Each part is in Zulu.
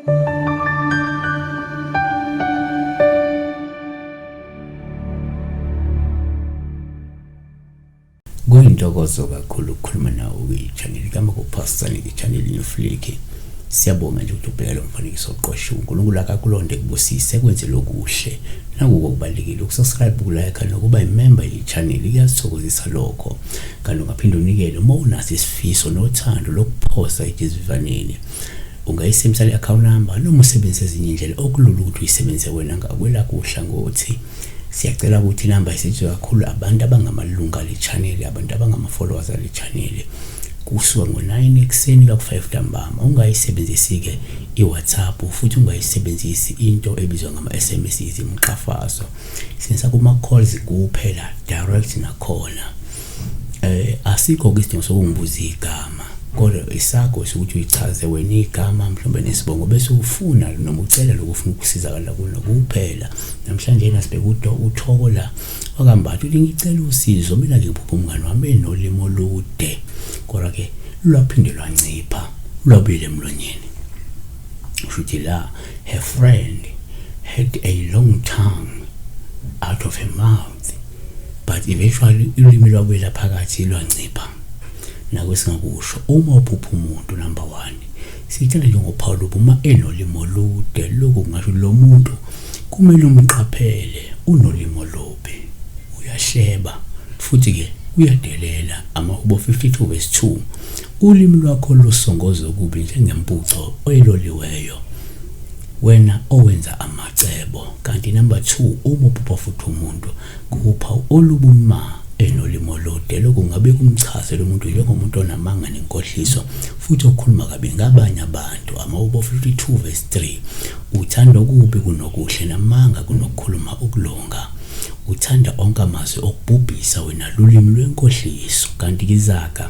Kuyintokozo kakhulu ukukhuluma nawe kwi-channel kama kuPastor Nick channel iNewFlick. Siyabonga nje ukuthi ubheka lo mfanekiso oqoshiwe. uNkulunkulu akakulonde kubusise kwenze lokuhle. Nakuko kubalekile ukusubscribe, ukulike nokuba imember ye-channel kuyasithokozisa lokho. Kanti ungaphinde unikele uma unaso isifiso nothando lokuphosa ijizivaneni. Ungayisebenzisa le-account number noma usebenzise ezinye indlela okulula ukuthi uyisebenzise wena ngakwelakho uhlangothi. Siyacela ukuthi inamba isetshenziswe kakhulu abantu abangamalunga le-channel, abantu abangama-followers ale-channel. Kusuka ngo-9 ekuseni ku-5 ntambama. Ungayisebenzisi-ke i-WhatsApp futhi ungayisebenzisi into ebizwa ngama-SMS imqhafazo. Senza kuma-calls kuphela direct nakhona. Asikho isidingo sokungibuza igama, kodwa isakho sokuthi uyichaze wena igama mhlawumbe nesibongo bese ufuna noma ucela lokufuna ukusizakala kuno kuphela. Namhlanje yena sibeke uthoko la wakambatha uthi ngicela usizo mina ngiphupha umngane wami enolimo olude, kodwa ke lwaphinde lwancipha lwabile emlonyeni. Ushuthi la her friend had a long tongue out of her mouth, but eventually ulimi lwabela phakathi lwancipha. Nakwesingakusho uma uphupha umuntu number 1 sitshela nje ngoPaul uma enolimo olude, lokho kungasho lo muntu kumele umqaphele unolimo lobe, uyasheba futhi ke uyadelela. Amahubo 52 verse 2, ulimi lwakho lusongoza kubi njengempuco oyiloliweyo wena owenza amacebo. Kanti number 2, uma uphupha futhi umuntu kupha olubuma enolimo olude, lokho ngabe kumchaze lo muntu njengomuntu onamanga nenkohliso futhi okhuluma kabi ngabanye abantu. Amahubo 52 verse 3, uthanda okubi kunokuhle namanga kunokukhuluma ukulunga. Uthanda onke amazwi okubhubhisa wena lulimi lwenkohliso. Kanti Izaga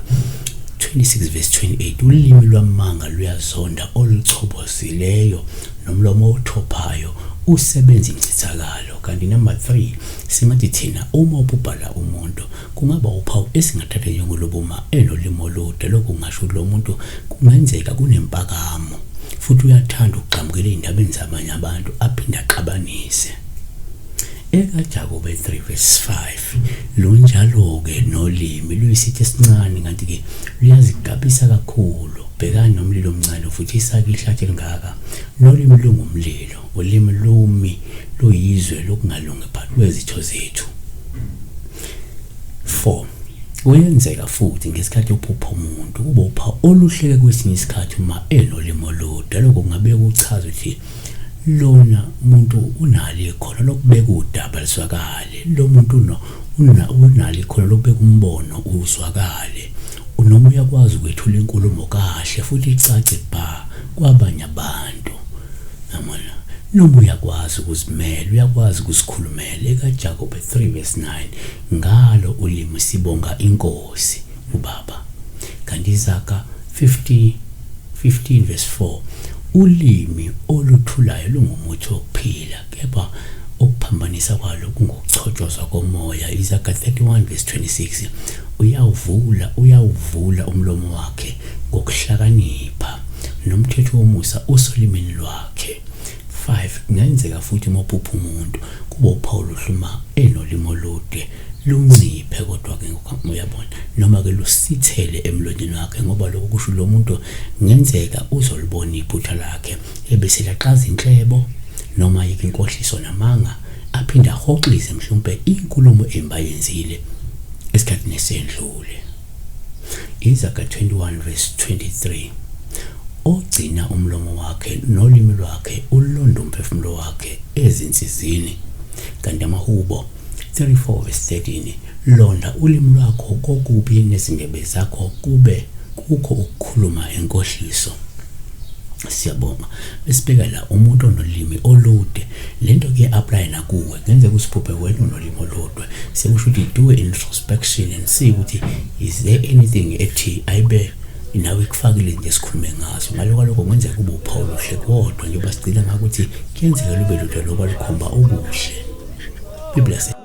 26 verse 28, ulimi lwamanga luyazonda oluchobosileyo nomlomo othophayo usebenza incithakalo. Kanti number 3, simathi thina uma ububhala umuntu kungaba uphawu esingathatha njengolobuma enolimo olude, lokho kungasho lo muntu kungenzeka kunempakamo futhi uyathanda ukugxambukela indabeni zabanye abantu aphinda aqabanise. EkaJakobe 3 verse 5, lunjalo ke nolimi luyisithi esincane kanti ke luyazigabisa kakhulu. Bhekani nomlilo omncane futhi isaki ihlathi elingaka. Nolimi lungumlilo, ulimi lumi luyizwe lokungalungi phakathi kwezitho zethu. 4, kuyenzeka futhi ngesikhathi uphupha umuntu kube upha oluhleke kwesinye isikhathi uma enolimi olude, lokho kungabe kuchaza ukuthi lona muntu unali ikhono lokubeka udaba liswakale. Lo muntu unali ikhono lokubeka umbono uzwakale. Noma uyakwazi ukwethula inkulumo kahle futhi icace bha kwabanye abantu. Namona noma uyakwazi ukuzimela, uyakwazi ukuzikhulumela. EkaJakobe 3 verse 9, ngalo ulimi sibonga inkosi uBaba. Kanti Izaga 15 verse 4, ulimi oluthulayo lungumuthi wokuphila, kepha ukuphambanisa kwalo kungokuchotshozwa komoya. Izaga 31 verse 26, uyawuvula umlomo wakhe ngokuhlakanipha nomthetho womusa usolimini lwakhe. 5, kungenzeka futhi uma uphupha umuntu kuba uPaul uhluma enolimo olude lunciphe, kodwa ke uyabona noma ke lusithele emlonyeni wakhe, ngoba lokho kusho lo muntu ngenzeka uzolibona iphutha lakhe ebese laqaza inhlebo noma yike inkohliso namanga aphinda ahoxise mhlawumbe inkulumo embayenzile esikhathini esendlule. Izaga 21 verse 23, ogcina umlomo wakhe nolimi lwakhe ulonda umphefumulo wakhe ezinsizini. Kanti Amahubo 34 verse 13, londa ulimi lwakho kokubi nezindebe zakho kube kukho ukukhuluma enkohliso. Siyabonga. Besibeka la umuntu onolimi olude, lento ke apply nakuwe. Ngenzeka usiphuphe wena unolimi olude, sekusho ukuthi do introspection and see ukuthi is there anything ethi ayibe nawe kufakile nje sikhulume ngazo. Ngalokho kwenzeka kube uPaul uhle kodwa njengoba sicela ngakuthi kuyenzeka lube lude loba likhomba ubuhle. Be blessed.